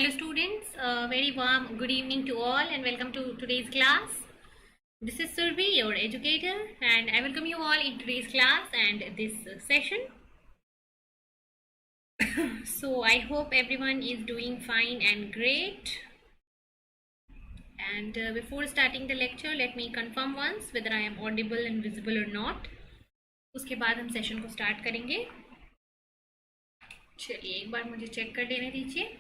Hello students, very warm good evening to all and welcome to today's class. This is Surbhi, your educator, and I welcome you all in today's class and this session. So I hope everyone is doing fine and great. And before starting the lecture, let me confirm once whether I am audible and visible or not. उसके बाद हम session को start करेंगे. चलिए एक बार मुझे check कर लेने दीजिए.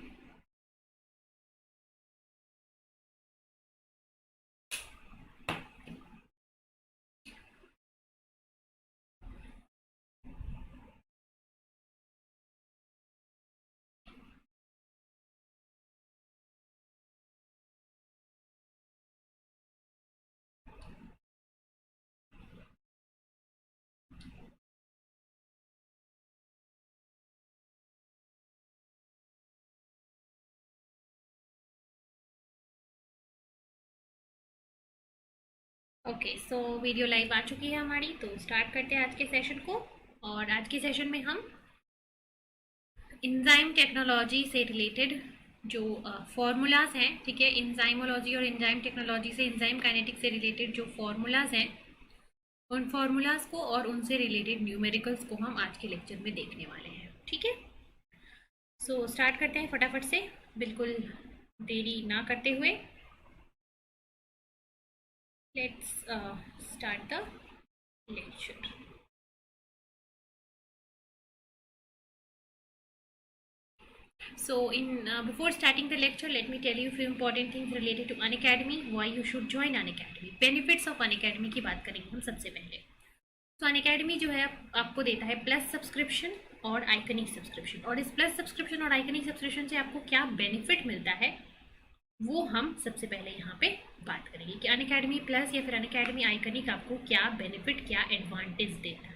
ओके सो वीडियो लाइव आ चुकी है हमारी, तो स्टार्ट करते हैं आज के सेशन को. और आज के सेशन में हम इंजाइम टेक्नोलॉजी से रिलेटेड जो फॉर्मूलाज हैं, ठीक है, इंजाइमोलॉजी और इंजाइम टेक्नोलॉजी से, इंजाइम काइनेटिक्स से रिलेटेड जो फॉर्मूलाज हैं, उन फॉर्मूलाज को और उनसे रिलेटेड न्यूमेरिकल्स को हम आज के लेक्चर में देखने वाले हैं. ठीक है, सो स्टार्ट करते हैं फटाफट से, बिल्कुल देरी ना करते हुए. Let's start the lecture. So before starting the lecture, let me tell you a few important things related to Unacademy. Why you should join Unacademy. Benefits of Unacademy की बात करेंगे हम सबसे पहले. तो Unacademy जो है आपको देता है प्लस सब्सक्रिप्शन और आइकनिक सब्सक्रिप्शन. और इस प्लस सब्सक्रिप्शन और आइकनिक सब्सक्रिप्शन से आपको क्या बेनिफिट मिलता है वो हम सबसे पहले यहाँ पे बात करेंगे कि अनअकैडमी प्लस या फिर अनअकैडमी आइकनिक आपको क्या बेनिफिट, क्या एडवांटेज देता है.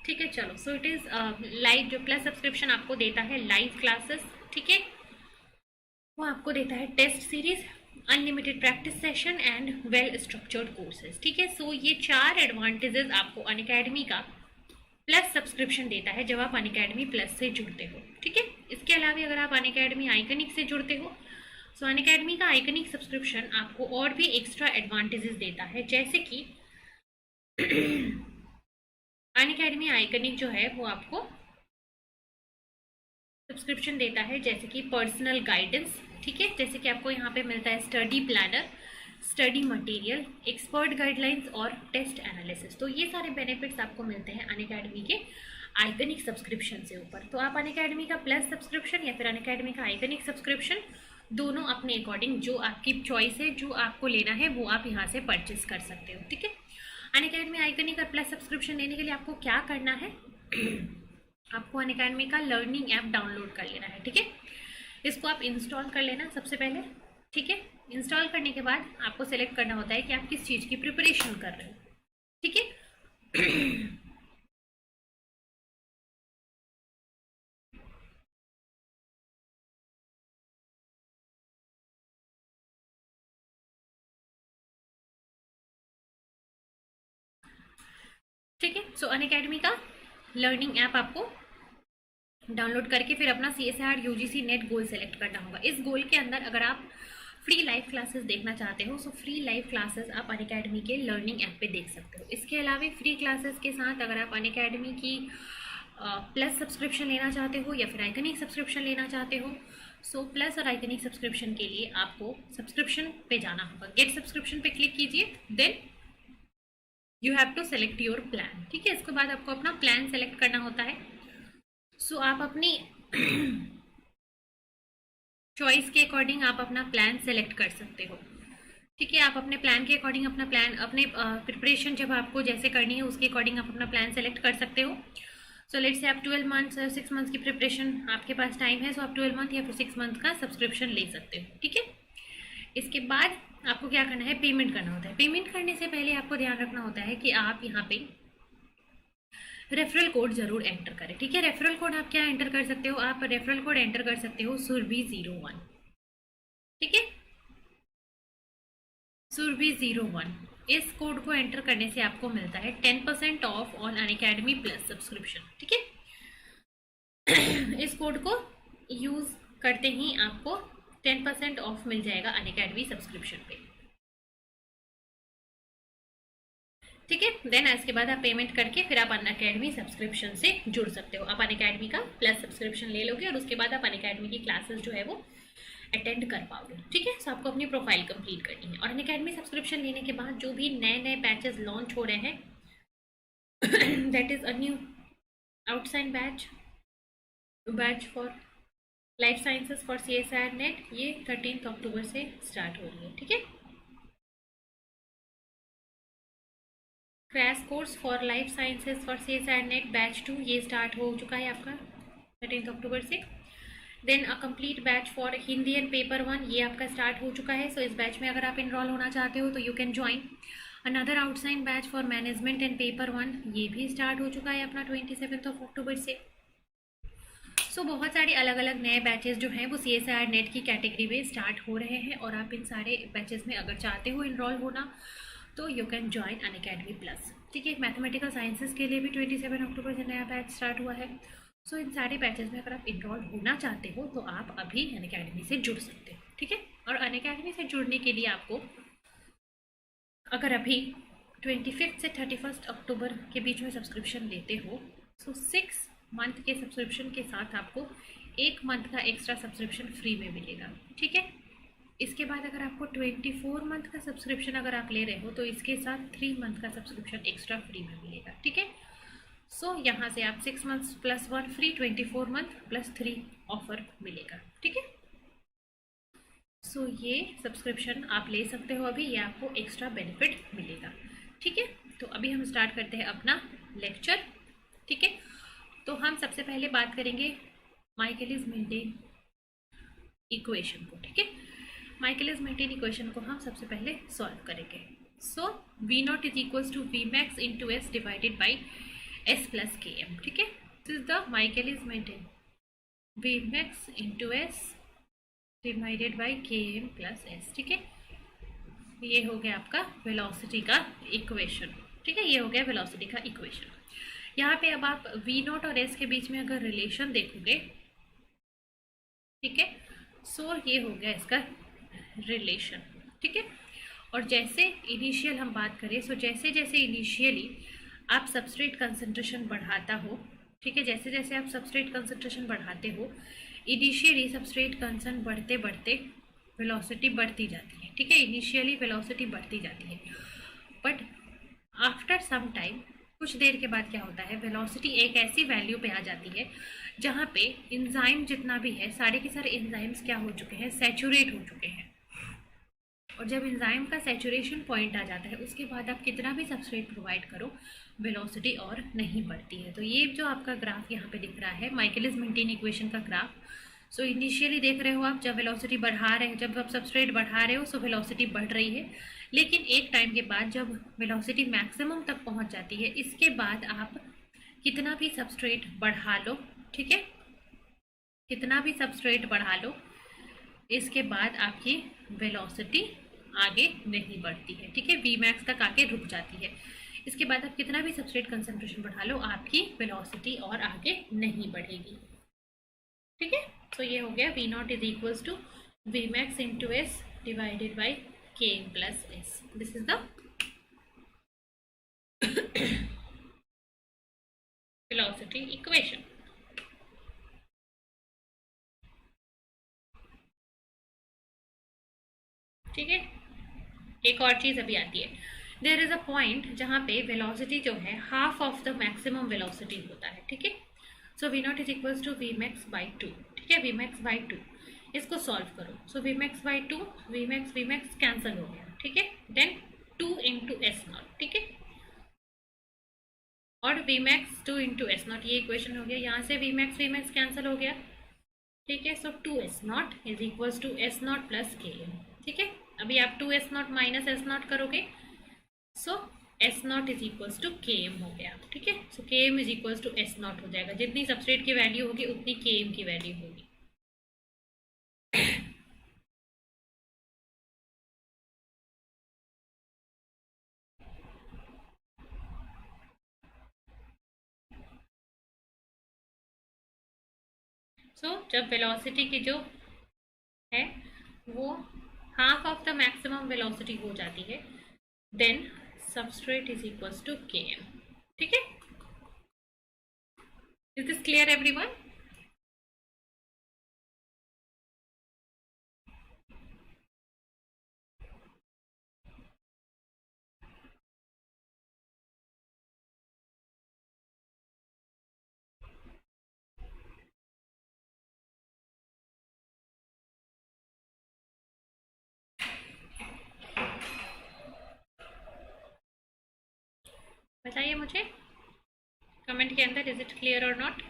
ठीक है, चलो. सो इट इज लाइव. जो प्लस सब्सक्रिप्शन आपको देता है लाइव क्लासेस, ठीक है, वो आपको देता है test series, unlimited practice session and well structured courses. ठीक है, सो ये 4 एडवांटेजेस आपको अनअकैडमी का प्लस सब्सक्रिप्शन देता है जब आप अनअकैडमी प्लस से जुड़ते हो. ठीक है, इसके अलावा अगर आप अनअकैडमी आइकनिक से जुड़ते हो, सो अनअकैडमी का आइकनिक सब्सक्रिप्शन आपको और भी एक्स्ट्रा एडवांटेजेस देता है, जैसे कि अनअकैडमी आइकनिक जो है वो आपको सब्सक्रिप्शन देता है जैसे कि पर्सनल गाइडेंस. ठीक है, जैसे कि आपको यहाँ पे मिलता है study planner, study material, expert guidelines और टेस्ट एनालिसिस. तो ये सारे बेनिफिट्स आपको मिलते हैं अनअकैडमी के आइकनिक सब्सक्रिप्शन से ऊपर. तो आप अनअकैडमी का प्लस सब्सक्रिप्शन या फिर अनअकैडमी का आइकनिक सब्सक्रिप्शन दोनों अपने अकॉर्डिंग, जो आपकी चॉइस है, जो आपको लेना है, वो आप यहाँ से परचेस कर सकते हो. ठीक है, अनअकैडमी आइकनिक और प्लस सब्सक्रिप्शन लेने के लिए आपको क्या करना है, आपको अनअकैडमी का लर्निंग ऐप डाउनलोड कर लेना है. ठीक है, इसको आप इंस्टॉल कर लेना सबसे पहले. ठीक है, इंस्टॉल करने के बाद आपको सेलेक्ट करना होता है कि आप किस चीज़ की प्रिपरेशन कर रहे हो. ठीक है, ठीक है. सो अनअकैडमी का लर्निंग ऐप आपको डाउनलोड करके फिर अपना CSIR UGC net goal select करना होगा. इस गोल के अंदर अगर आप फ्री लाइव क्लासेस देखना चाहते हो, सो फ्री लाइव क्लासेस आप अनअकैडमी के लर्निंग ऐप पे देख सकते हो. इसके अलावा फ्री क्लासेस के साथ अगर आप अनअकैडमी की प्लस सब्सक्रिप्शन लेना चाहते हो या फिर आइकनिक सब्सक्रिप्शन लेना चाहते हो, सो प्लस और आइकनिक सब्सक्रिप्शन के लिए आपको सब्सक्रिप्शन पे जाना होगा. गेट सब्सक्रिप्शन पे क्लिक कीजिए, then you have to select your plan. ठीक है, इसके बाद आपको अपना प्लान सेलेक्ट करना होता है. सो आप अपनी चॉइस के अकॉर्डिंग आप अपना प्लान सेलेक्ट कर सकते हो. ठीक है, आप अपने प्लान के अकॉर्डिंग अपना प्लान, अपने प्रिपरेशन जब आपको जैसे करनी है उसके अकॉर्डिंग आप अपना प्लान सेलेक्ट कर सकते हो. सो लेट्स से आप 12 मंथ्स और 6 मंथ्स की प्रिपरेशन आपके पास टाइम है, सो आप 12 मंथ या फिर 6 मंथ का सब्सक्रिप्शन ले सकते हो. ठीक है, इसके बाद आपको क्या करना है, पेमेंट करना होता है. पेमेंट करने से पहले आपको ध्यान रखना होता है कि आप यहाँ पे रेफरल कोड जरूर एंटर करें, ठीक है। रेफरल कोड आप क्या एंटर कर सकते हो, आप रेफरल कोड एंटर कर सकते हो सुरभि01, ठीक है, सुरभि01। इस कोड को एंटर करने से आपको मिलता है 10% of on Unacademy plus subscription, ठीक है। इस कोड को यूज करते ही आपको 10% ऑफ मिल जाएगा अनअकैडमी सब्सक्रिप्शन पे, ठीक है। देन इसके बाद आप पेमेंट करके फिर आप अनअकैडमी सब्सक्रिप्शन से जुड़ सकते हो। आप अनअकैडमी का प्लस सब्सक्रिप्शन ले लोगे और उसके बाद आप अनअकैडमी की क्लासेस जो है वो अटेंड कर पाओगे, ठीक है। सो आपको अपनी प्रोफाइल कंप्लीट करनी है और अनअकैडमी सब्सक्रिप्शन लेने के बाद जो भी नए नए बैचेस लॉन्च हो रहे हैं that is a new outside batch for life sciences for CSIR net, ये 13 अक्टूबर से स्टार्ट हो रही है, ठीक है। Crash course for life sciences for CSIR net batch 2 ये स्टार्ट हो चुका है आपका 13 अक्टूबर से। Then a complete batch for Hindi and paper 1 ये आपका स्टार्ट हो चुका है। सो इस बैच में अगर आप इनरोल होना चाहते हो तो you can join. Another outside batch for management and paper 1 ये भी स्टार्ट हो चुका है अपना 27 अक्टूबर से। सो बहुत सारे अलग अलग नए बैचेस जो हैं वो CSIR नेट की कैटेगरी में स्टार्ट हो रहे हैं और आप इन सारे बैचेस में अगर चाहते हो इनरोल होना तो you can join Unacademy plus, ठीक है। मैथमेटिकल साइंसेस के लिए भी 27 अक्टूबर से नया बैच स्टार्ट हुआ है। सो इन सारे बैचेस में अगर आप इनरोल होना चाहते हो तो आप अभी अनअकैडमी से जुड़ सकते हो, ठीक है। और अनअकैडमी से जुड़ने के लिए आपको अगर अभी 25 से 31 अक्टूबर के बीच में सब्सक्रिप्शन लेते हो सो 6 मंथ के सब्सक्रिप्शन के साथ आपको 1 मंथ का एक्स्ट्रा सब्सक्रिप्शन फ्री में मिलेगा, ठीक है। इसके बाद अगर आपको 24 मंथ का सब्सक्रिप्शन अगर आप ले रहे हो तो इसके साथ 3 मंथ का सब्सक्रिप्शन एक्स्ट्रा फ्री में मिलेगा, ठीक है। सो यहाँ से आप 6 months plus 1 free, 24 month plus 3 offer मिलेगा, ठीक है। सो ये सब्सक्रिप्शन आप ले सकते हो अभी, ये आपको एक्स्ट्रा बेनिफिट मिलेगा, ठीक है। तो अभी हम स्टार्ट करते हैं अपना लेक्चर, ठीक है। तो हम सबसे पहले बात करेंगे माइकलिस मेंटेन इक्वेशन को, ठीक है। माइकलिस मेंटेन इक्वेशन को हम सबसे पहले सॉल्व करेंगे। So V0 is equals to Vmax into S divided by S plus Km, ठीक है। This is the Michaelis Menten Vmax into S divided by Km plus S, ठीक है। ये हो गया आपका वेलोसिटी का इक्वेशन, ठीक है। ये हो गया वेलोसिटी का इक्वेशन। यहाँ पे अब आप V0 और S के बीच में अगर रिलेशन देखोगे, ठीक है, सो ये हो गया इसका रिलेशन, ठीक है। और जैसे इनिशियल हम बात करें सो जैसे जैसे इनिशियली आप सबस्ट्रेट कंसंट्रेशन बढ़ाता हो, ठीक है, जैसे जैसे आप सबस्ट्रेट कंसंट्रेशन बढ़ाते हो इनिशियली सबस्ट्रेट कंसंट बढ़ते बढ़ते वेलोसिटी बढ़ती जाती है, ठीक है। इनिशियली वेलोसिटी बढ़ती जाती है बट आफ्टर सम टाइम कुछ देर के बाद क्या होता है, वेलोसिटी एक ऐसी वैल्यू पे आ जाती है जहाँ पे एंजाइम जितना भी है सारे के सारे एंजाइम्स क्या हो चुके हैं, सैचुरेट हो चुके हैं। और जब एंजाइम का सैचुरेशन पॉइंट आ जाता है उसके बाद आप कितना भी सबस्ट्रेट प्रोवाइड करो वेलोसिटी और नहीं बढ़ती है। तो ये जो आपका ग्राफ यहाँ पे दिख रहा है माइकलिस मेंटेन इक्वेशन का ग्राफ। सो इनिशियली देख रहे हो आप जब वेलोसिटी बढ़ा रहे हैं, जब आप सबस्ट्रेट बढ़ा रहे हो सो वेलोसिटी बढ़ रही है, लेकिन एक टाइम के बाद जब वेलोसिटी मैक्सिमम तक पहुँच जाती है इसके बाद आप कितना भी सबस्ट्रेट बढ़ा लो, ठीक है, कितना भी सबस्ट्रेट बढ़ा लो इसके बाद आपकी वेलोसिटी आगे नहीं बढ़ती है, ठीक है। Vmax तक आके रुक जाती है। इसके बाद आप कितना भी सबस्ट्रेट कंसंट्रेशन बढ़ा लो आपकी वेलोसिटी और आगे नहीं बढ़ेगी, ठीक है। तो ये हो गया V0 is equals to Vmax into S divided by Km plus S। This is the velocity equation, ठीक है। एक और चीज अभी आती है, देयर इज अ पॉइंट जहाँ पे वेलोसिटी जो है half of the maximum velocity होता है, ठीक है। So V0 is equals to Vmax by 2, ठीक है, Vmax बाई 2। इसको सॉल्व करो so Vmax by 2, Vmax cancel हो गया, ठीक है। देन 2 इंटू S0, ठीक है, और Vmax 2 इंटू S0 ये इक्वेशन हो गया। यहाँ से Vmax कैंसिल हो गया, ठीक है। So 2S0 is equals to S0 plus Km, ठीक है। अभी आप 2S0 माइनस S0 करोगे so S naught is equals to K M हो गया, ठीक है। So K M is equals to S naught हो जाएगा, जितनी सबस्ट्रेट की वैल्यू होगी उतनी के एम की वैल्यू होगी। जब वेलोसिटी की जो है वो half of the maximum velocity हो जाती है, then substrate is equals to K M, ठीक है। Is this clear everyone? बताइए मुझे कमेंट के अंदर, इज इट क्लियर और नॉट?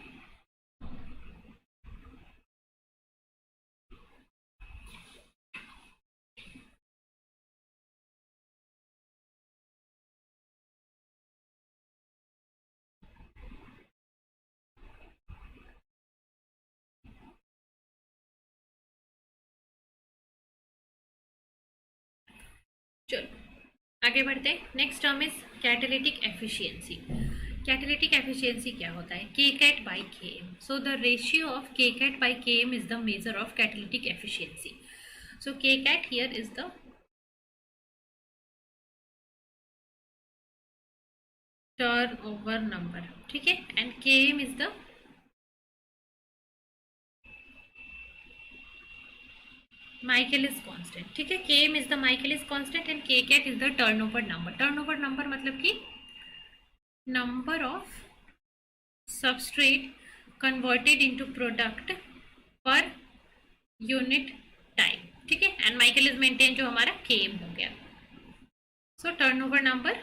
चलो आगे बढ़ते हैं। Next term is catalytic efficiency. Catalytic efficiency क्या होता है? K cat by K M. So the ratio of K cat by K M is the measure of catalytic efficiency. सो के cat here is the turnover number, ठीक है, and K M is the Michaelis constant, ठीक है। Km is the Michaelis constant and Kcat is the turnover number. Turnover number मतलब कि number of substrate converted into product per unit time, ठीक है, and Michaelis maintain जो हमारा Km हो गया। So turnover number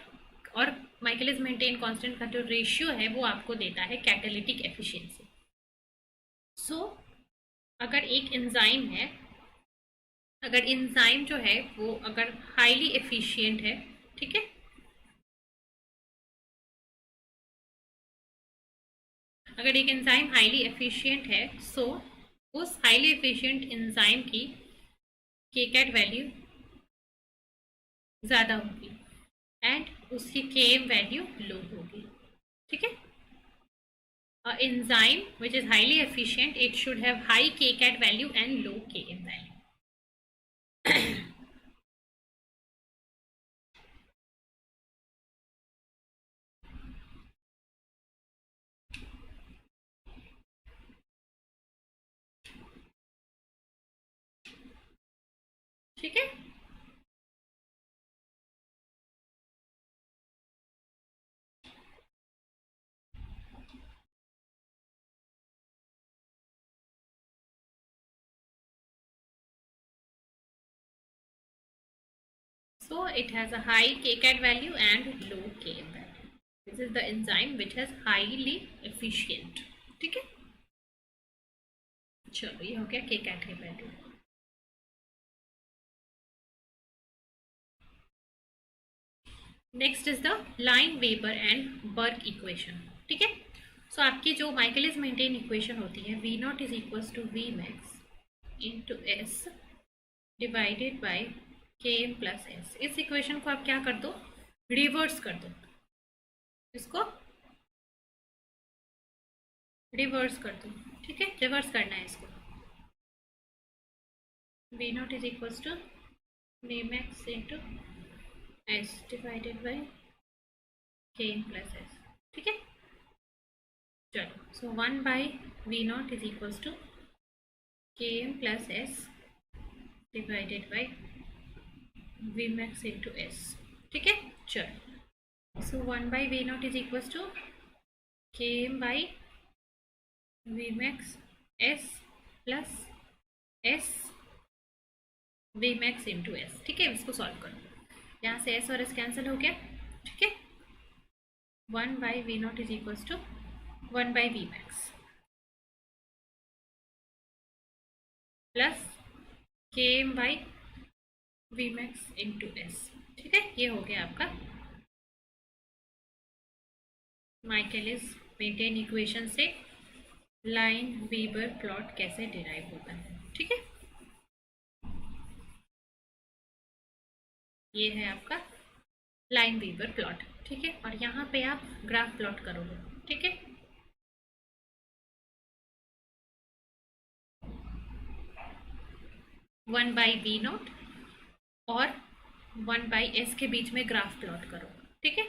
और Michaelis maintain constant का जो रेशियो है वो आपको देता है कैटालिटिक एफिशिएंसी। So अगर एक एंजाइम है, अगर एंजाइम जो है वो अगर हाईली एफिशिएंट है, ठीक है, अगर एक एंजाइम हाईली एफिशिएंट है, सो उस हाईली एफिशिएंट एंजाइम की के कैट वैल्यू ज़्यादा होगी एंड उसकी के एम वैल्यू लो होगी, ठीक है। Enzyme which is highly efficient, it should have high K cat value and low के एम वैल्यू। ठीक है, so it has a high kcat value and low km value. This is the enzyme which has highly efficient, ठीक है। चलो ये हो गया kcat की value. Next is the Lineweaver and Burk equation, ठीक है। सो आपकी जो माइकलिस मेंटेन इक्वेशन होती है, V not is equals to V max into S divided by K M plus S. इस इक्वेशन को आप क्या कर दो, रिवर्स कर दो, इसको रिवर्स कर दो, ठीक है, रिवर्स करना है इसको। V not is equals to V max into S divided by K M plus S, ठीक है। चलो, so 1 by V not is equals to K M plus S divided by V max into S, ठीक है। चलो, so 1 by V not is equals to K M by V max S plus S V max into S, ठीक है। इसको solve करो, यहाँ से S और एस कैंसिल हो गया, ठीक है। 1 by V not is equals to 1 by V max plus K M by V max into S, ठीक है। ये हो गया आपका माइकलिस मेंटेन इक्वेशन से लाइन वीबर प्लॉट कैसे डिराइव होता है, ठीक है। ये है आपका लाइन वीबर प्लॉट, ठीक है। और यहाँ पे आप ग्राफ प्लॉट करोगे, ठीक है। वन बाई वी नॉट और वन बाई एस के बीच में ग्राफ प्लॉट करो, ठीक है।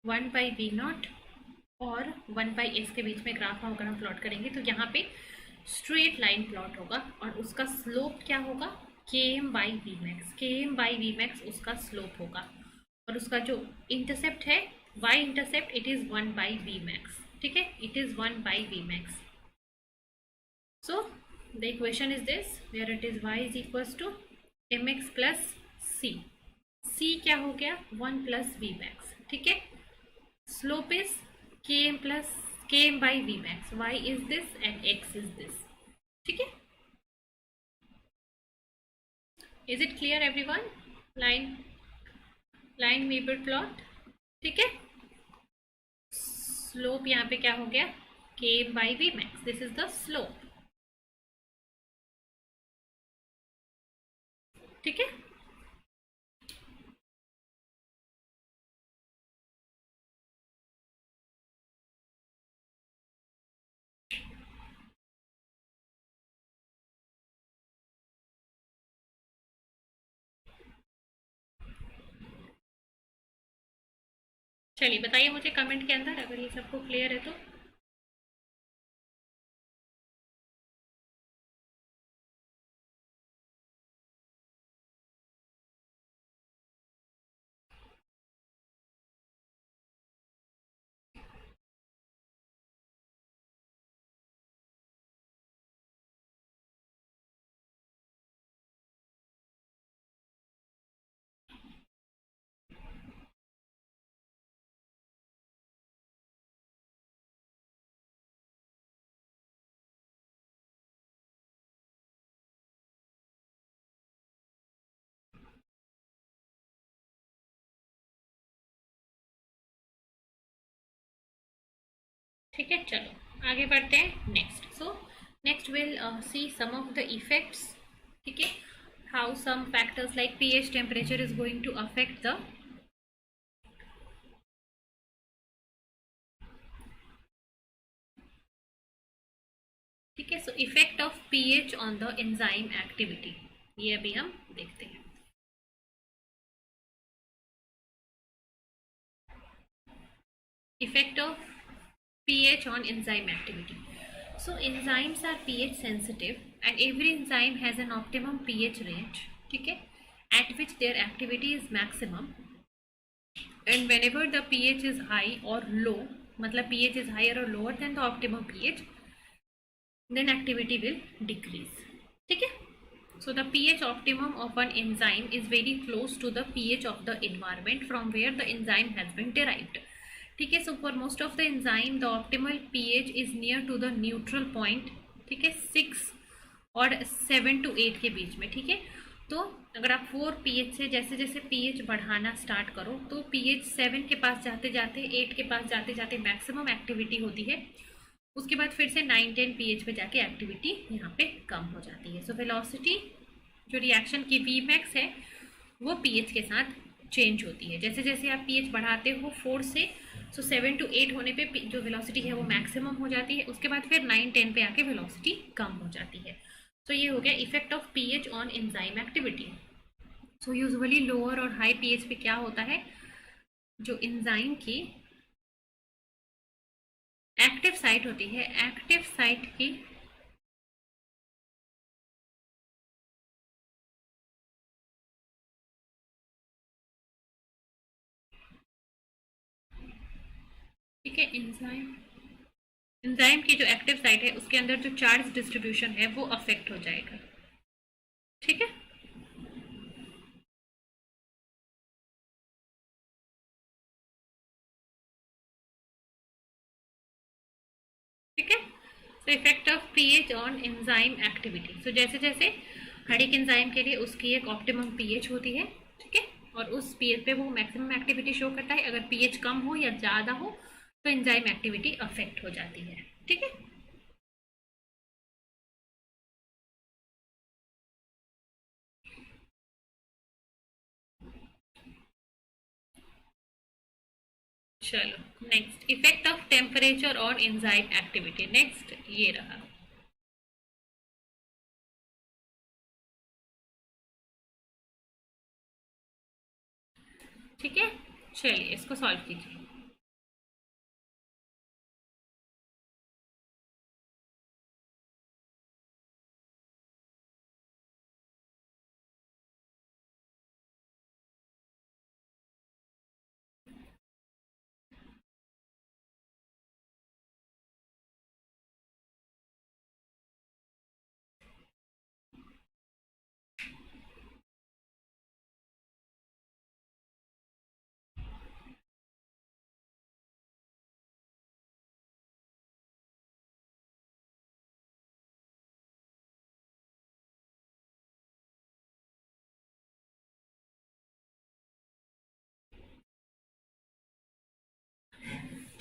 वन बाई वी नॉट और वन बाई एस के बीच में ग्राफ अगर हम प्लॉट करेंगे तो यहाँ पे स्ट्रेट लाइन प्लॉट होगा और उसका स्लोप क्या होगा, K M by V max. K M by V max उसका स्लोप होगा और उसका जो इंटरसेप्ट है y intercept it is 1 by V max, ठीक है। It is 1 by V max. So the equation is this where it is y is equals to mx plus c। c क्या हो गया 1 प्लस वी मैक्स, ठीक है। Slope is km plus km by V max. y is this and x is this, ठीक है। Is it clear everyone? Lineweaver plot, ठीक है। Slope यहाँ पे क्या हो गया km by V max, this is the slope, ठीक है। चलिए बताइए मुझे कमेंट के अंदर अगर ये सबको क्लियर है तो। ठीक है, चलो आगे बढ़ते हैं next. So next will see some of the effects, ठीक है। How some factors like pH temperature is going to affect the ठीक है। So effect of pH on the enzyme activity, ये अभी हम देखते हैं। Effect of pH on enzyme activity. So enzymes are pH sensitive and every enzyme has an optimum pH range, ठीक है, at which their activity is maximum, and whenever the pH is high or low, मतलब pH is higher or lower than the optimum pH, then activity will decrease, ठीक है। So the pH optimum of an enzyme is very close to the pH of the environment from where the enzyme has been derived, ठीक है। So for most of the enzyme the optimal pH is near to the neutral point, ठीक है, 6 और 7 to 8 के बीच में, ठीक है। तो अगर आप 4 पीएच से जैसे जैसे पीएच बढ़ाना स्टार्ट करो तो पीएच 7 के पास जाते जाते 8 के पास जाते जाते मैक्सिमम एक्टिविटी होती है, उसके बाद फिर से 9-10 पीएच पे जाके एक्टिविटी यहाँ पे कम हो जाती है। सो वेलोसिटी जो रिएक्शन की वी मैक्स है वो पीएच के साथ चेंज होती है। जैसे जैसे आप पीएच बढ़ाते हो 4 से 7 to 8 होने पे जो वेलोसिटी है वो मैक्सिमम हो जाती है, उसके बाद फिर 9-10 पे आके वेलोसिटी कम हो जाती है। तो ये हो गया effect of pH on enzyme activity. So usually lower और हाई पीएच पे क्या होता है, जो एंजाइम की एक्टिव साइट होती है, एक्टिव साइट की ठीक है, एंजाइम की जो एक्टिव साइट है उसके अंदर जो चार्ज डिस्ट्रीब्यूशन है वो अफेक्ट हो जाएगा, ठीक है। ठीक है, so effect of pH on enzyme activity. So जैसे जैसे हर एक एंजाइम के लिए उसकी एक ऑप्टिमम पीएच होती है, ठीक है, और उस पीएच पे वो मैक्सिमम एक्टिविटी शो करता है। अगर पीएच कम हो या ज़्यादा हो तो एंजाइम एक्टिविटी अफेक्ट हो जाती है। ठीक है। चलो नेक्स्ट, इफेक्ट ऑफ टेम्परेचर और एंजाइम एक्टिविटी। नेक्स्ट ये रहा। ठीक है, चलिए इसको सॉल्व कीजिए।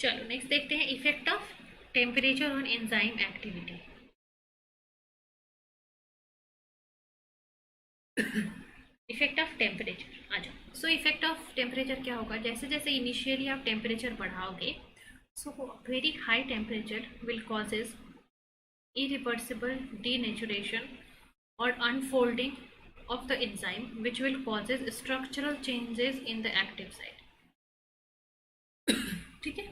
चलो नेक्स्ट देखते हैं, effect of temperature on enzyme activity. Effect of temperature आ जाओ। सो इफेक्ट ऑफ टेम्परेचर क्या होगा, जैसे जैसे इनिशियली आप टेम्परेचर बढ़ाओगे, so very high temperature will causes irreversible denaturation or unfolding of the enzyme which will causes structural changes in the active site। ठीक है।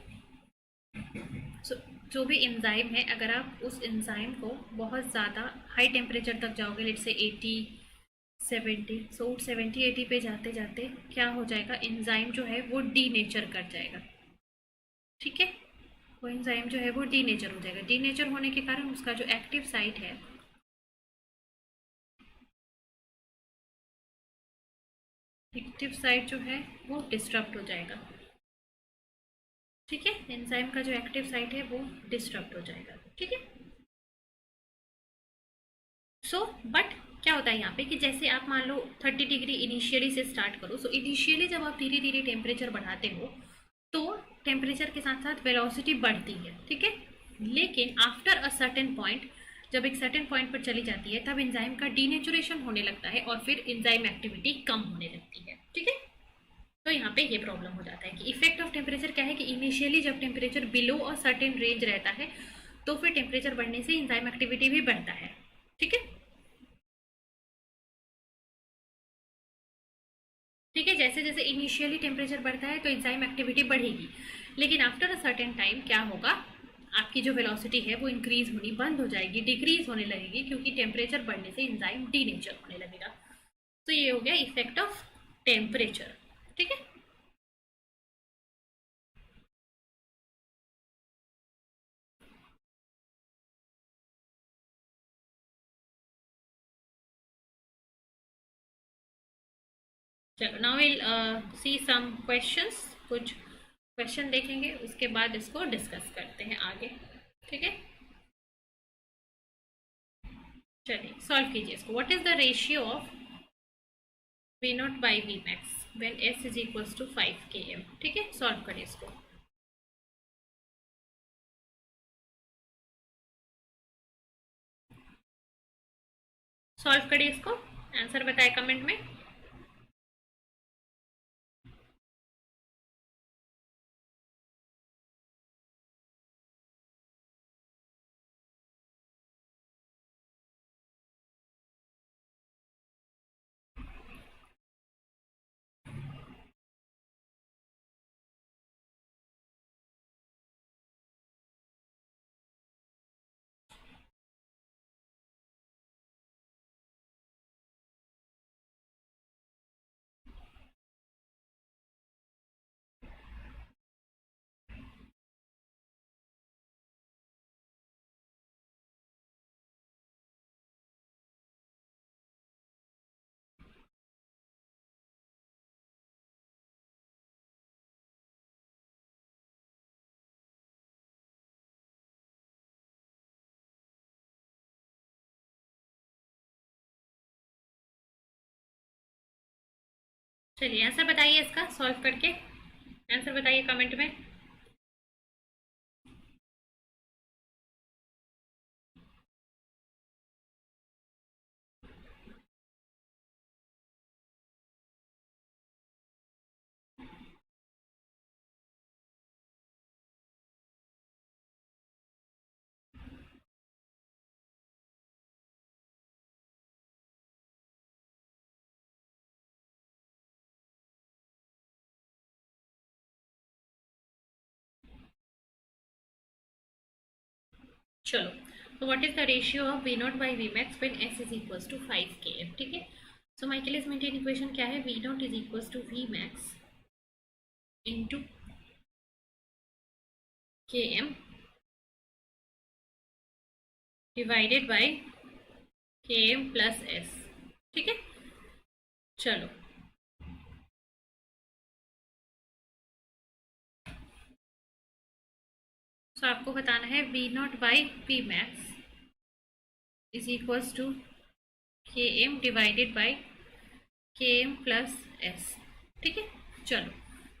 सो जो भी एंजाइम है, अगर आप उस एंजाइम को बहुत ज़्यादा हाई टेम्परेचर तक जाओगे, लेट से 80 70, सो 70 80 पे जाते जाते क्या हो जाएगा, एंजाइम जो है वो डीनेचर कर जाएगा। ठीक है, वो एंजाइम जो है वो डीनेचर हो जाएगा। डीनेचर होने के कारण उसका जो एक्टिव साइट है, एक्टिव साइट जो है वो डिस्टर्ब हो जाएगा। ठीक है, एंजाइम का जो एक्टिव साइट है वो डिस्टर्ब हो जाएगा। ठीक है। सो बट क्या होता है यहाँ पे कि जैसे आप मान लो 30 डिग्री इनिशियली से स्टार्ट करो, सो इनिशियली जब आप धीरे धीरे टेम्परेचर बढ़ाते हो तो टेम्परेचर के साथ साथ वेलोसिटी बढ़ती है। ठीक है, लेकिन आफ्टर अ सर्टेन पॉइंट, जब एक सर्टेन पॉइंट पर चली जाती है, तब एंजाइम का डीनेचुरेशन होने लगता है और फिर एंजाइम एक्टिविटी कम होने लगती है। ठीक है, तो यहाँ पे ये प्रॉब्लम हो जाता है कि इफेक्ट ऑफ टेम्परेचर क्या है कि इनिशियली जब temperature below a certain range रहता है तो फिर टेम्परेचर बढ़ने से एंजाइम एक्टिविटी भी बढ़ता है। ठीक है। ठीक है, जैसे जैसे इनिशियली टेम्परेचर बढ़ता है तो एंजाइम एक्टिविटी बढ़ेगी, लेकिन आफ्टर अ सर्टेन टाइम क्या होगा, आपकी जो वेलोसिटी है वो इंक्रीज होनी बंद हो जाएगी, डिक्रीज होने लगेगी, क्योंकि टेम्परेचर बढ़ने से एंजाइम डीनेचर होने लगेगा। तो ये हो गया इफेक्ट ऑफ टेम्परेचर। ठीक है। चलो now will see some questions, कुछ क्वेश्चन देखेंगे, उसके बाद इसको डिस्कस करते हैं आगे। ठीक है, चलिए सॉल्व कीजिए इसको। What is the ratio of V not by V max when S is equals to 5 km। ठीक है, सॉल्व करिए इसको। सॉल्व करिए इसको, आंसर बताए कमेंट में। चलिए आंसर बताइए इसका सॉल्व करके, आंसर बताइए कमेंट में। चलो, तो what is the ratio of V not by V max when S is equals to 5 km, ठीक है। सो माइकलिस मेंटेन इक्वेशन क्या है, V not is equals to V max into K M divided by K M plus S, ठीक है। चलो, तो आपको बताना है V not by P max is equals to K M divided by K M plus S, ठीक है। चलो,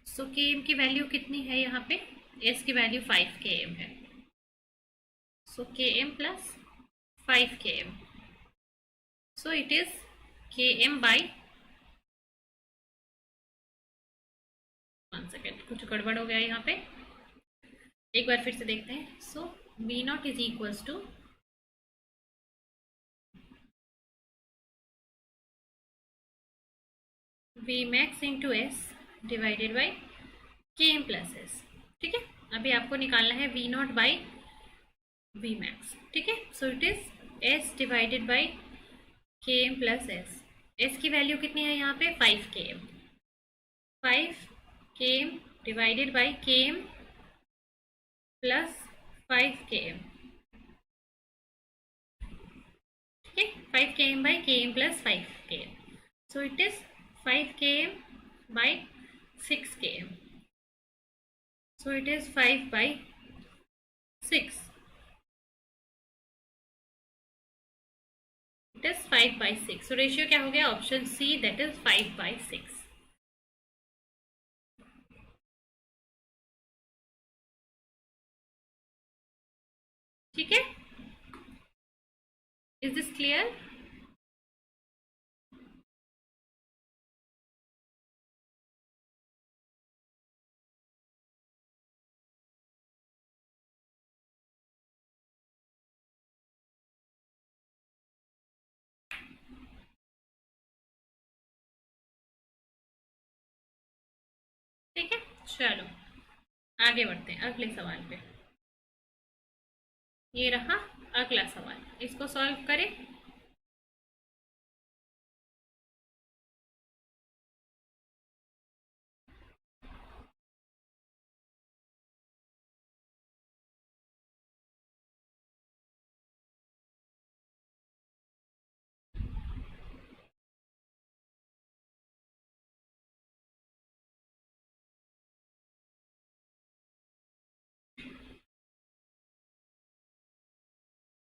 सो के एम की वैल्यू कितनी है यहाँ पे, एस की वैल्यू 5 km है, so K M plus 5 km, so it is K M by, 1 second कुछ गड़बड़ हो गया यहाँ पे, एक बार फिर से देखते हैं। So V not is equals to V max into S divided by K M plus S, ठीक है। अभी आपको निकालना है V not by V max, ठीक है। So it is S divided by K M plus S, S की value कितनी है यहाँ पे 5 km, 5 km divided by K M plus 5 km, ठीक है। 5 km by K M plus 5 km, so it is 5 km by 6 km, so it is 5 by 6, it is 5 by 6, so ratio क्या हो गया, option C, that is 5 by 6, ठीक है। Is this clear? ठीक है, चलो आगे बढ़ते हैं अगले सवाल पे। ये रहा अगला सवाल, इसको सॉल्व करें।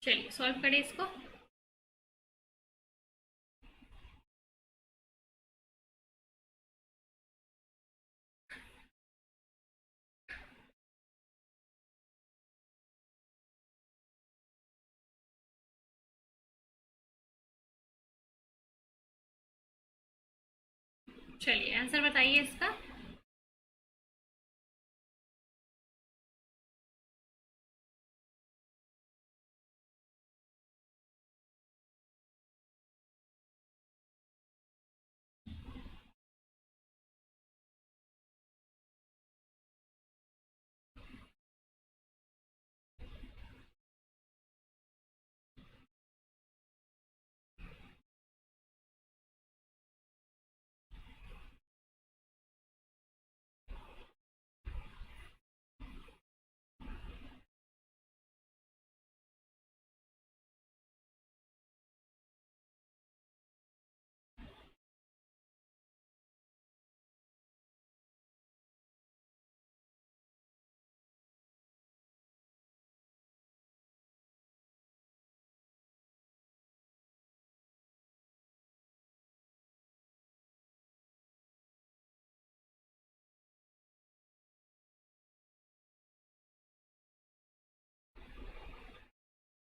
चलिए सॉल्व करें इसको। चलिए आंसर बताइए इसका।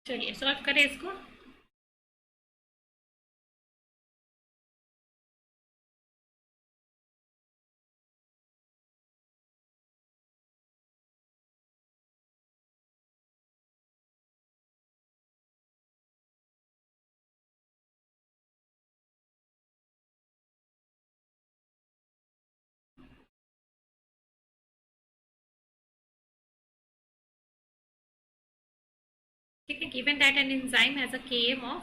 चलिए सॉल्व करें इसको। ठीक है, given that an enzyme has a km of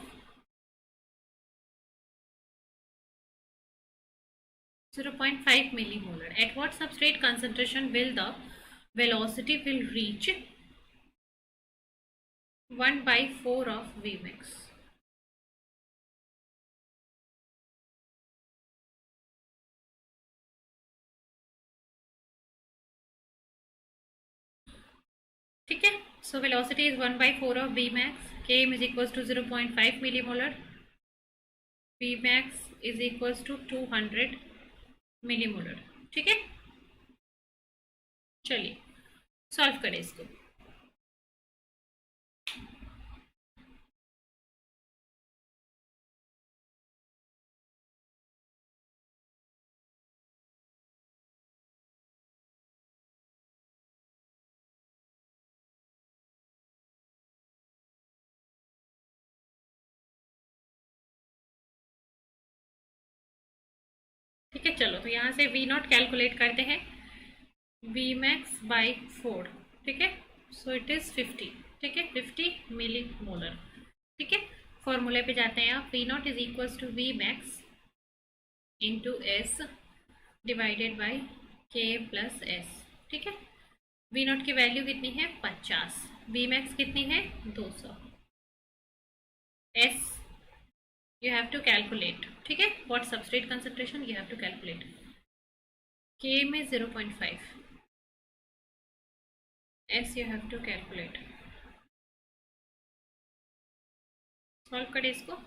0.5 millimolar, at what substrate concentration will the velocity will reach 1/4 of Vmax? ठीक है, so velocity is 1/4 of Vmax, km is equals to 0.5 millimolar, Vmax is equals to 200 millimolar। ठीक है, चलिए solve करें इसको। ठीक है, चलो तो यहाँ से वी नॉट कैलकुलेट करते हैं, वी मैक्स बाई 4। ठीक है, सो इट इज 50। ठीक है, 50 मिली मोलर। ठीक है, फॉर्मूले पे जाते हैं आप, V not is equals to V max into S divided by K plus S. ठीक है, वी नॉट की वैल्यू कितनी है 50, वी मैक्स कितनी है 200, S you have to calculate। ठीक है, what substrate concentration you have to calculate, k में 0.5, s you have to calculate। Solve करें इसको।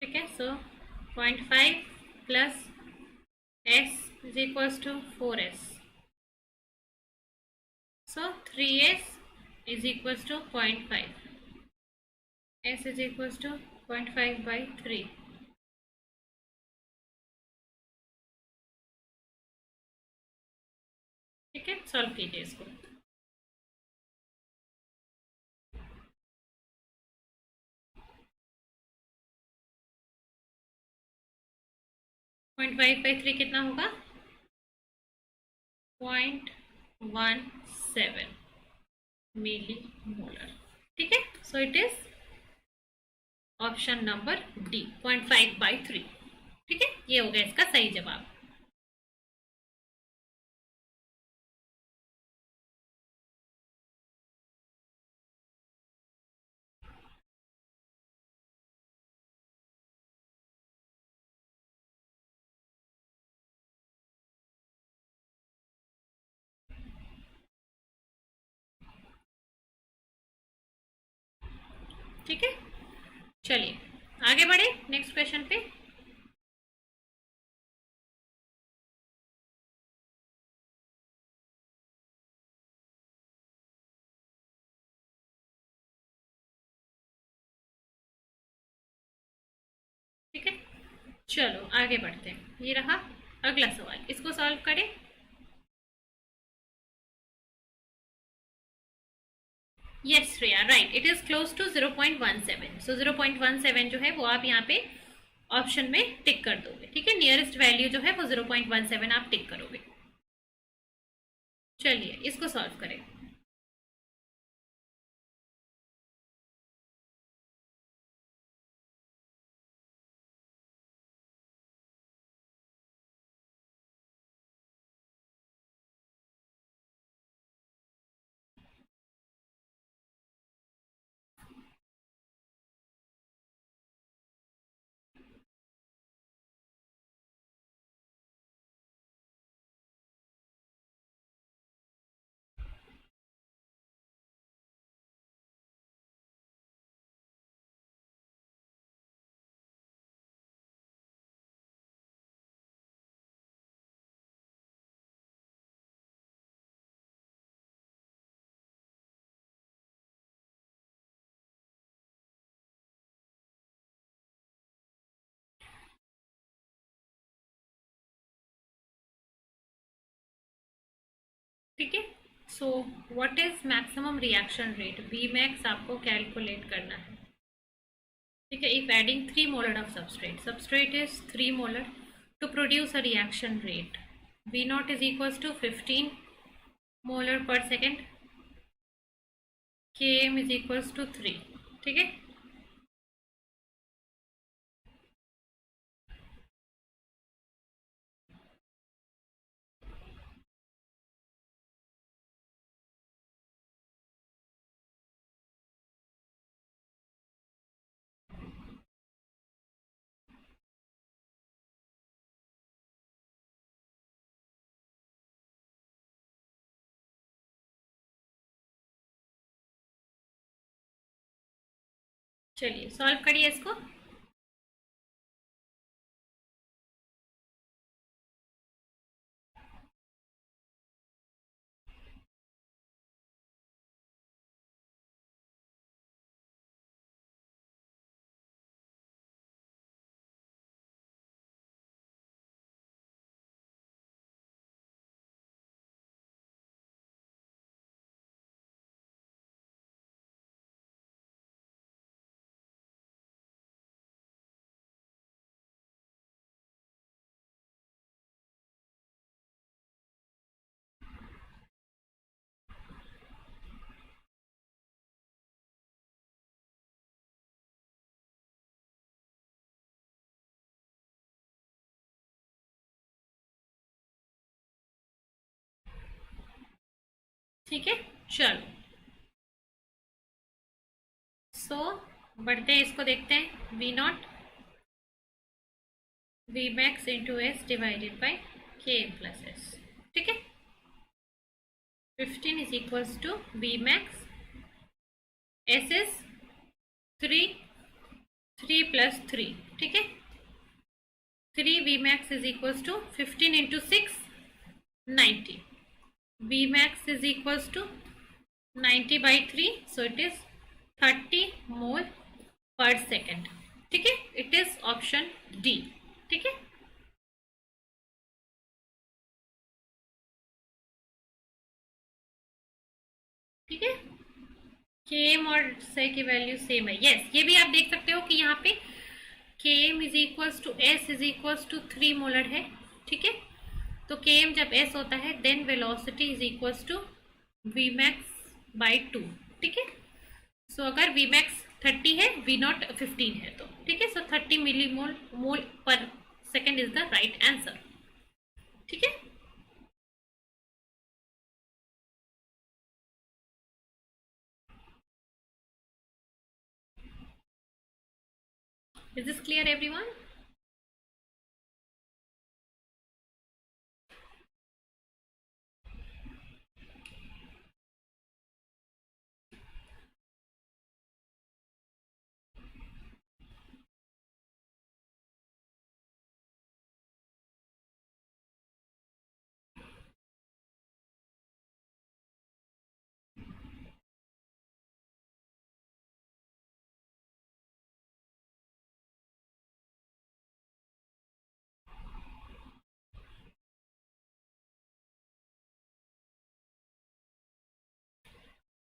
ठीक है, सो 0.5 plus s is equals to 4s, so 3s is equals to 0.5, s is equals to 0.5 by 3। ठीक है, solve कीजिए इसको। 0.5 by 3 कितना होगा 0.17 मिली मोलर। ठीक है, so it is option number D 0.5/3। ठीक है, ये हो गया इसका सही जवाब। ठीक है, चलिए आगे बढ़े नेक्स्ट क्वेश्चन पे। ठीक है, चलो आगे बढ़ते हैं, ये रहा अगला सवाल, इसको सॉल्व करें। Yes Shreya, right, it is close to 0.17। सो 0.17 जो है वो आप यहाँ पे ऑप्शन में टिक कर दोगे। ठीक है, नियरेस्ट वैल्यू जो है वो 0.17 आप टिक करोगे। चलिए इसको सॉल्व करें। ठीक है। So what is maximum reaction rate, V max आपको कैलकुलेट करना है। ठीक है, if adding 3 molar of substrate is 3 molar to produce a reaction rate, V naught is equals to 15 molar per second, Km is equals to 3। ठीक है, चलिए solve करिए इसको। ठीक है, चलो सो बढ़ते हैं, इसको देखते हैं। V not V max into S divided by K M plus S. ठीक है, 15 is equals to V max, S is 3, 3 plus 3। ठीक है, 3 V max is equals to 15 into 6 90, V max is equals to 90 by 3, so it is 30 mole per second। ठीक है, it is option D. ठीक है, ठीक है, केम और से की वैल्यू सेम है। यस, ये भी आप देख सकते हो कि यहाँ पे K M is equals to S is equals to 3 molar है। ठीक है, तो केम जब एस होता है then velocity is equals to V max by 2। ठीक है, सो अगर वी मैक्स 30 है, वी नॉट 15 है, तो ठीक है, सो 30 मिली मोल पर second is the right answer. ठीक है, इज दिस क्लियर एवरीवन?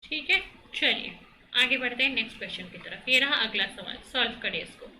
ठीक है, चलिए आगे बढ़ते हैं नेक्स्ट क्वेश्चन की तरफ। ये रहा अगला सवाल, सॉल्व करिए इसको।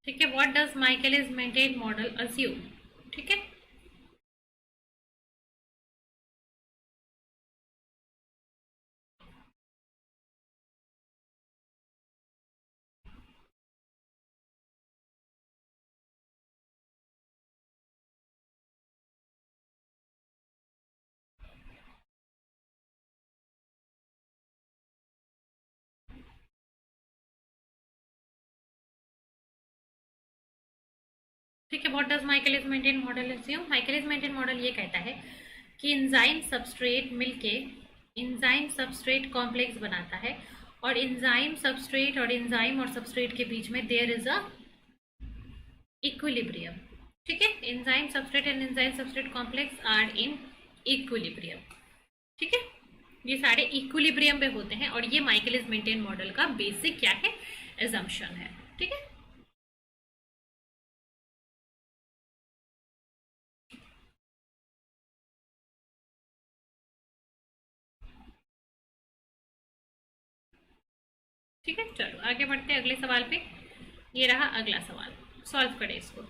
ठीक है, what does Michaelis Menten model assume. ठीक है, ठीक है, what does Michaelis Menten model assume? Michaelis Menten model ये कहता है कि एंजाइम सबस्ट्रेट मिलके एंजाइम सबस्ट्रेट कॉम्प्लेक्स बनाता है, और एंजाइम सबस्ट्रेट और एंजाइम और सबस्ट्रेट के बीच में देयर इज अ इक्विलिब्रियम। ठीक है, enzyme substrate and enzyme substrate complex are in equilibrium. ठीक है, ये सारे इक्विलिब्रियम पे होते हैं, और ये माइकलिस मेंटेन मॉडल का बेसिक क्या है, assumption है। ठीक है, ठीक है, चलो आगे बढ़ते हैं अगले सवाल पे। ये रहा अगला सवाल, सॉल्व करें इसको।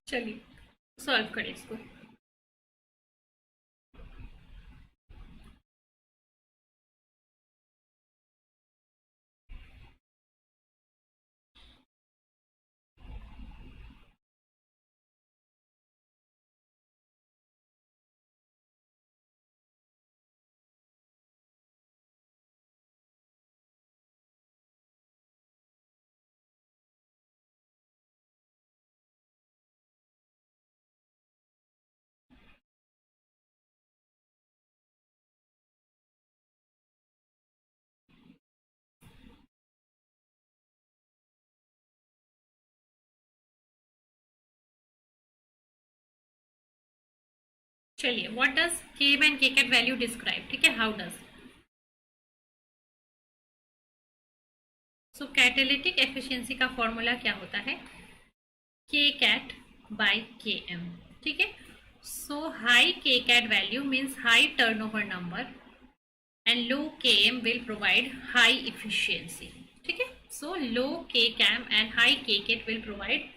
चलिए सॉल्व करें इसको। चलिए, व्हाट डज केम एंड के कैट वैल्यू डिस्क्राइब? ठीक है, how does? So catalytic efficiency का फॉर्मूला क्या होता है? K cat by K M. ठीक है, so high K cat value means high turnover number and low km will provide high efficiency. ठीक है, so low kcam and high kcat will provide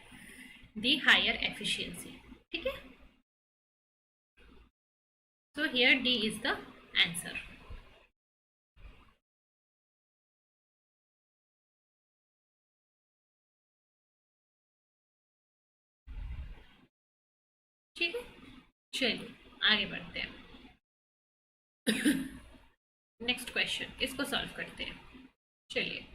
the higher efficiency. ठीक है, so here D is the answer. ठीक है, चलिए आगे बढ़ते हैं। नेक्स्ट क्वेश्चन, इसको सॉल्व करते हैं। चलिए,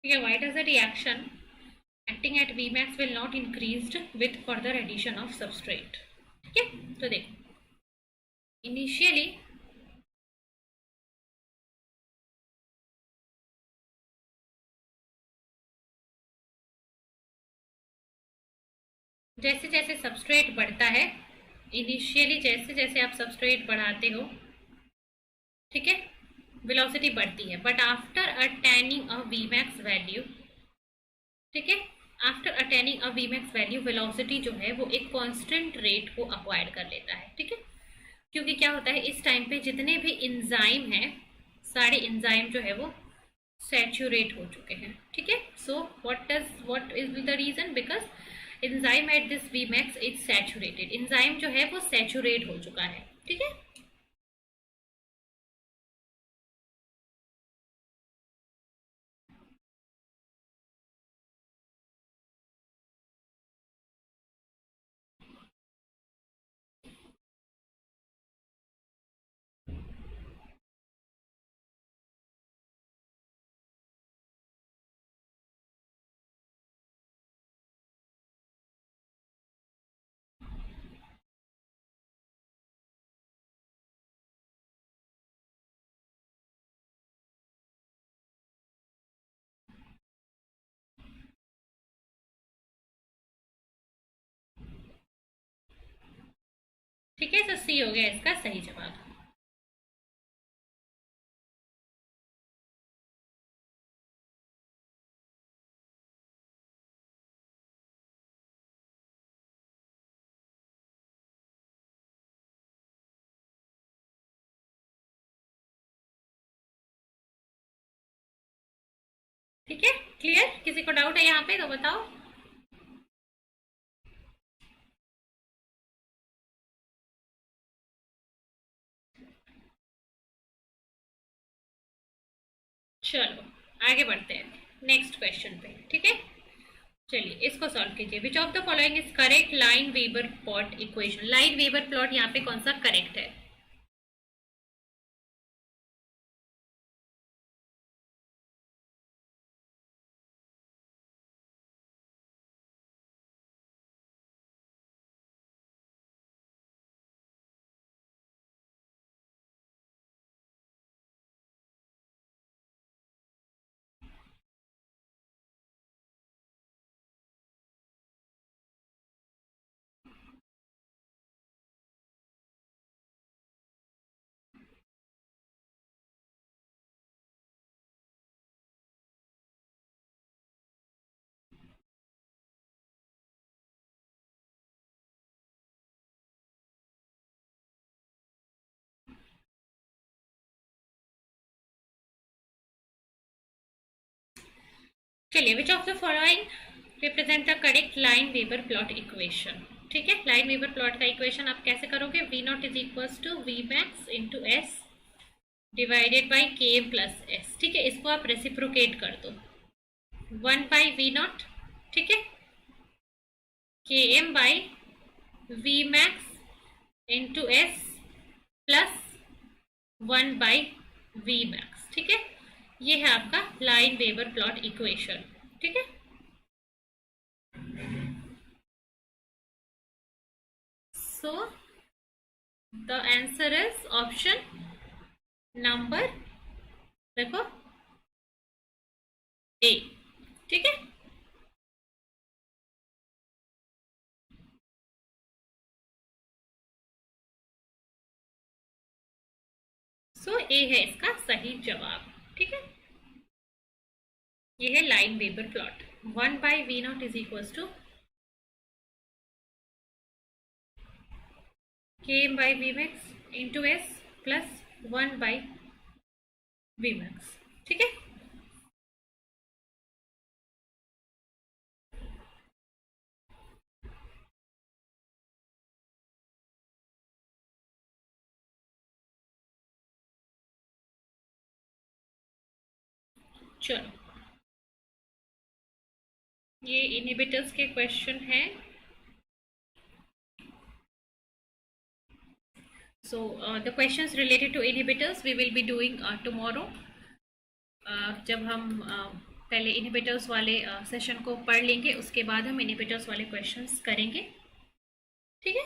ठीक है, why does the reaction acting at Vmax will not increased with further addition of substrate? ठीक है, तो देखो इनिशियली जैसे जैसे सबस्ट्रेट बढ़ता है, इनिशियली जैसे जैसे आप सबस्ट्रेट बढ़ाते हो, ठीक है, वेलोसिटी बढ़ती है, but after attaining a VMAX value, ठीक है, आफ्टर अटेनिंग अ वीमैक्स वैल्यू वेलोसिटी जो है वो एक कांस्टेंट रेट को अक्वायर कर लेता है, ठीक है। क्योंकि क्या होता है इस टाइम पे जितने भी इंजाइम हैं सारे इंजाइम जो है वो सैचुरेट हो चुके हैं, ठीक है। So what is the reason, because enzyme at this V max is saturated, enzyme जो है वो सैचुरेट हो चुका है, ठीक है। ठीक है, तो सी हो गया इसका सही जवाब। ठीक है, क्लियर, किसी को डाउट है यहाँ पे तो बताओ। चलो आगे बढ़ते हैं नेक्स्ट क्वेश्चन पे, ठीक है। चलिए इसको सॉल्व कीजिए। Which of the following is correct Lineweaver plot equation, Lineweaver plot यहाँ पे कौन सा करेक्ट है। चलिए which of the following represent the correct Lineweaver plot equation, ठीक है। लाइन वीबर प्लॉट का इक्वेशन आप कैसे करोगे, V not is equals to V max into S divided by K M plus S, ठीक है। इसको आप रेसिप्रोकेट कर दो, 1/V0, ठीक है, K M by V max into S plus 1/V max, ठीक है। ये है आपका लाइन वेबर प्लॉट इक्वेशन, ठीक है। So the answer is option number, देखो, ए, ठीक है। सो ए है इसका सही जवाब, ठीक है। ये है Lineweaver plot, 1/V0 is equals to K M by V max into S plus 1/V max, ठीक है। चलो ये इनहिबिटर्स के क्वेश्चन हैं। So the questions related to inhibitors we will be doing tomorrow. जब हम पहले इनहिबिटर्स वाले सेशन को पढ़ लेंगे उसके बाद हम इनहिबिटर्स वाले क्वेश्चंस करेंगे, ठीक है।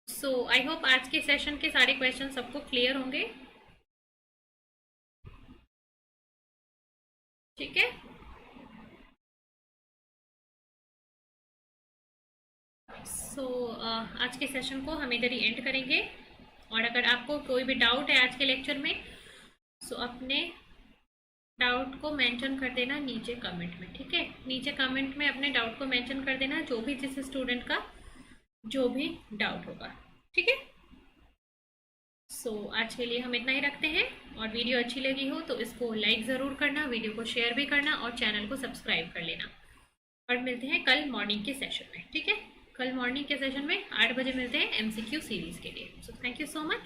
सो आई होप आज के सेशन के सारे क्वेश्चन सबको क्लियर होंगे, ठीक है। सो आज के सेशन को हम इधर ही एंड करेंगे, और अगर आपको कोई भी डाउट है आज के लेक्चर में सो अपने डाउट को मेंशन कर देना नीचे कमेंट में, ठीक है। नीचे कमेंट में अपने डाउट को मेंशन कर देना, जो भी जिस स्टूडेंट का जो भी डाउट होगा, ठीक है। सो आज के लिए हम इतना ही रखते हैं, और वीडियो अच्छी लगी हो तो इसको लाइक ज़रूर करना, वीडियो को शेयर भी करना और चैनल को सब्सक्राइब कर लेना। और मिलते हैं कल मॉर्निंग के सेशन में, ठीक है। कल मॉर्निंग के सेशन में 8 बजे मिलते हैं MCQ सीरीज़ के लिए। So thank you so much.